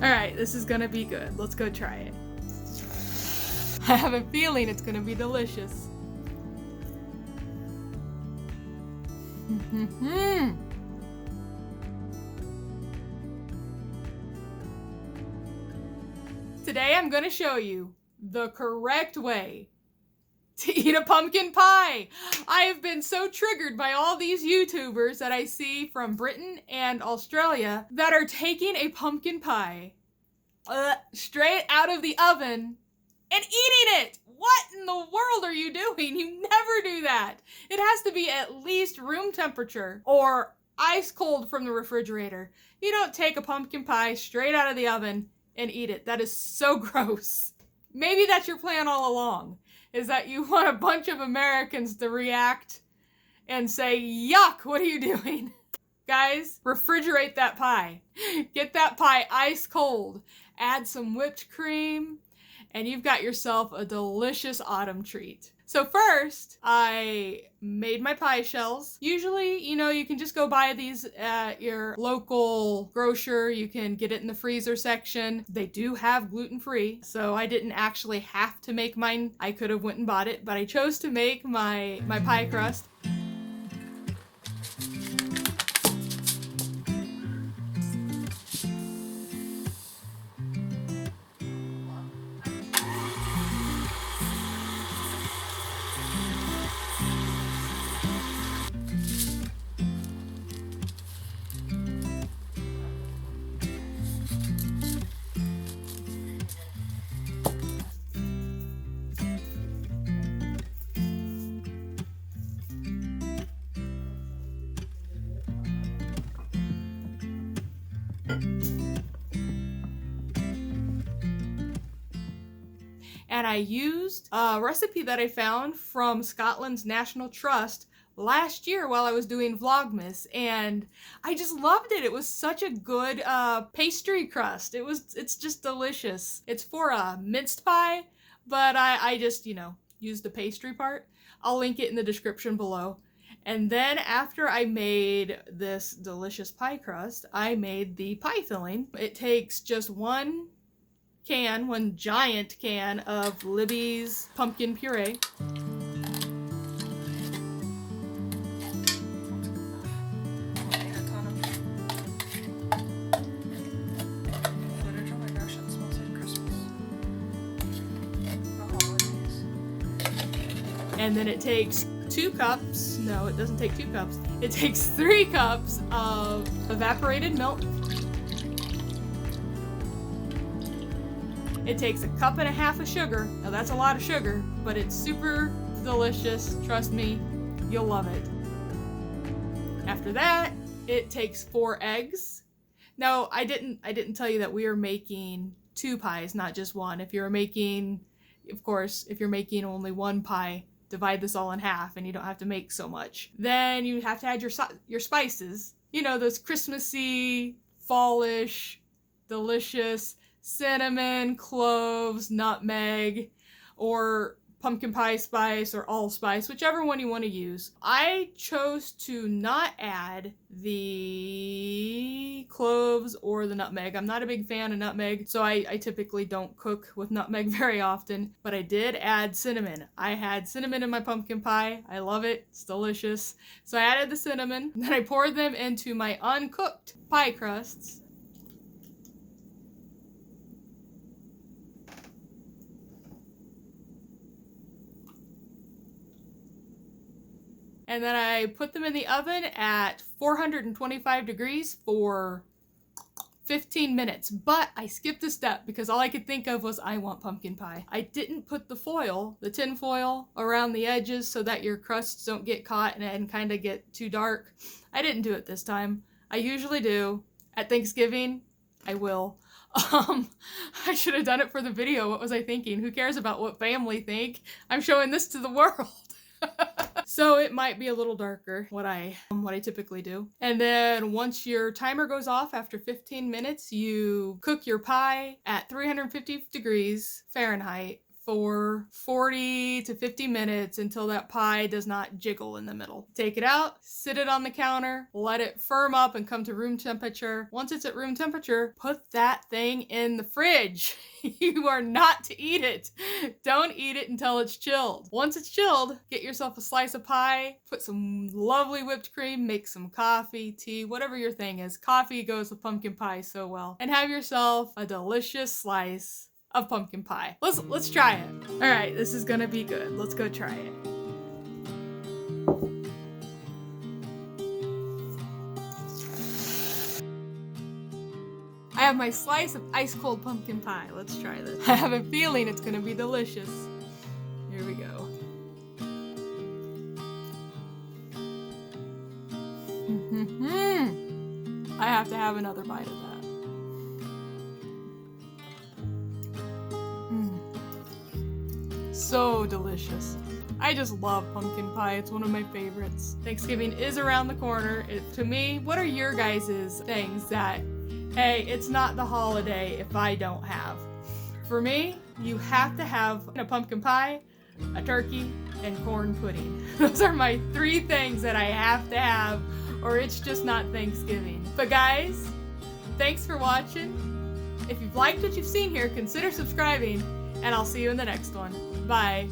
Alright, this is gonna be good. Let's go try it. I have a feeling it's gonna be delicious. Today I'm gonna show you the correct way to eat a pumpkin pie. I have been so triggered by all these YouTubers that I see from Britain and Australia that are taking a pumpkin pie straight out of the oven and eating it. What in the world are you doing? You never do that. It has to be at least room temperature or ice cold from the refrigerator. You don't take a pumpkin pie straight out of the oven and eat it. That is so gross. Maybe that's your plan all along, is that you want a bunch of Americans to react and say, yuck, what are you doing? Guys, refrigerate that pie. Get that pie ice cold. Add some whipped cream, and you've got yourself a delicious autumn treat. So first, I made my pie shells. Usually, you can just go buy these at your local grocer. You can get it in the freezer section. They do have gluten-free, so I didn't actually have to make mine. I could have went and bought it, but I chose to make my pie crust. And I used a recipe that I found from Scotland's National Trust last year while I was doing Vlogmas, and I just loved it. It was such a good pastry crust. It's just delicious. It's for a minced pie, but I just, used the pastry part. I'll link it in the description below. And then after I made this delicious pie crust, I made the pie filling. It takes just one giant can of Libby's pumpkin puree. And then it takes 2 cups, no, it doesn't take 2 cups. It takes 3 cups of evaporated milk. It takes 1.5 cups of sugar. Now that's a lot of sugar, but it's super delicious. Trust me, you'll love it. After that, it takes 4 eggs. Now, I didn't tell you that we are making 2 pies, not just one. If you're making only 1 pie, divide this all in half and you don't have to make so much. Then you have to add your spices. Those Christmassy, fallish, delicious cinnamon, cloves, nutmeg, or pumpkin pie spice or allspice, whichever one you want to use. I chose to not add the cloves or the nutmeg. I'm not a big fan of nutmeg, so I typically don't cook with nutmeg very often, but I did add cinnamon. I had cinnamon in my pumpkin pie. I love it. It's delicious. So I added the cinnamon, and then I poured them into my uncooked pie crusts. And then I put them in the oven at 425 degrees for 15 minutes. But I skipped a step because all I could think of was I want pumpkin pie. I didn't put the tin foil around the edges so that your crusts don't get caught and kind of get too dark. I didn't do it this time. I usually do. At Thanksgiving, I will. I should have done it for the video. What was I thinking? Who cares about what family think? I'm showing this to the world. So it might be a little darker, what I typically do. And then once your timer goes off after 15 minutes, you cook your pie at 350 degrees Fahrenheit for 40 to 50 minutes until that pie does not jiggle in the middle. Take it out, sit it on the counter, let it firm up and come to room temperature. Once it's at room temperature, put that thing in the fridge. You are not to eat it. Don't eat it until it's chilled. Once it's chilled, get yourself a slice of pie, put some lovely whipped cream, make some coffee, tea, whatever your thing is. Coffee goes with pumpkin pie so well. And have yourself a delicious slice of pumpkin pie. Let's try it. All right, this is gonna be good. Let's go try it. I have my slice of ice cold pumpkin pie. Let's try this. I have a feeling it's gonna be delicious. Here we go. I have to have another bite of that. So delicious. I just love pumpkin pie. It's one of my favorites. Thanksgiving is around the corner. To me, what are your guys' things that, hey, it's not the holiday if I don't have? For me, you have to have a pumpkin pie, a turkey, and corn pudding. Those are my 3 things that I have to have, or it's just not Thanksgiving. But guys, thanks for watching. If you've liked what you've seen here, consider subscribing, and I'll see you in the next one. Bye.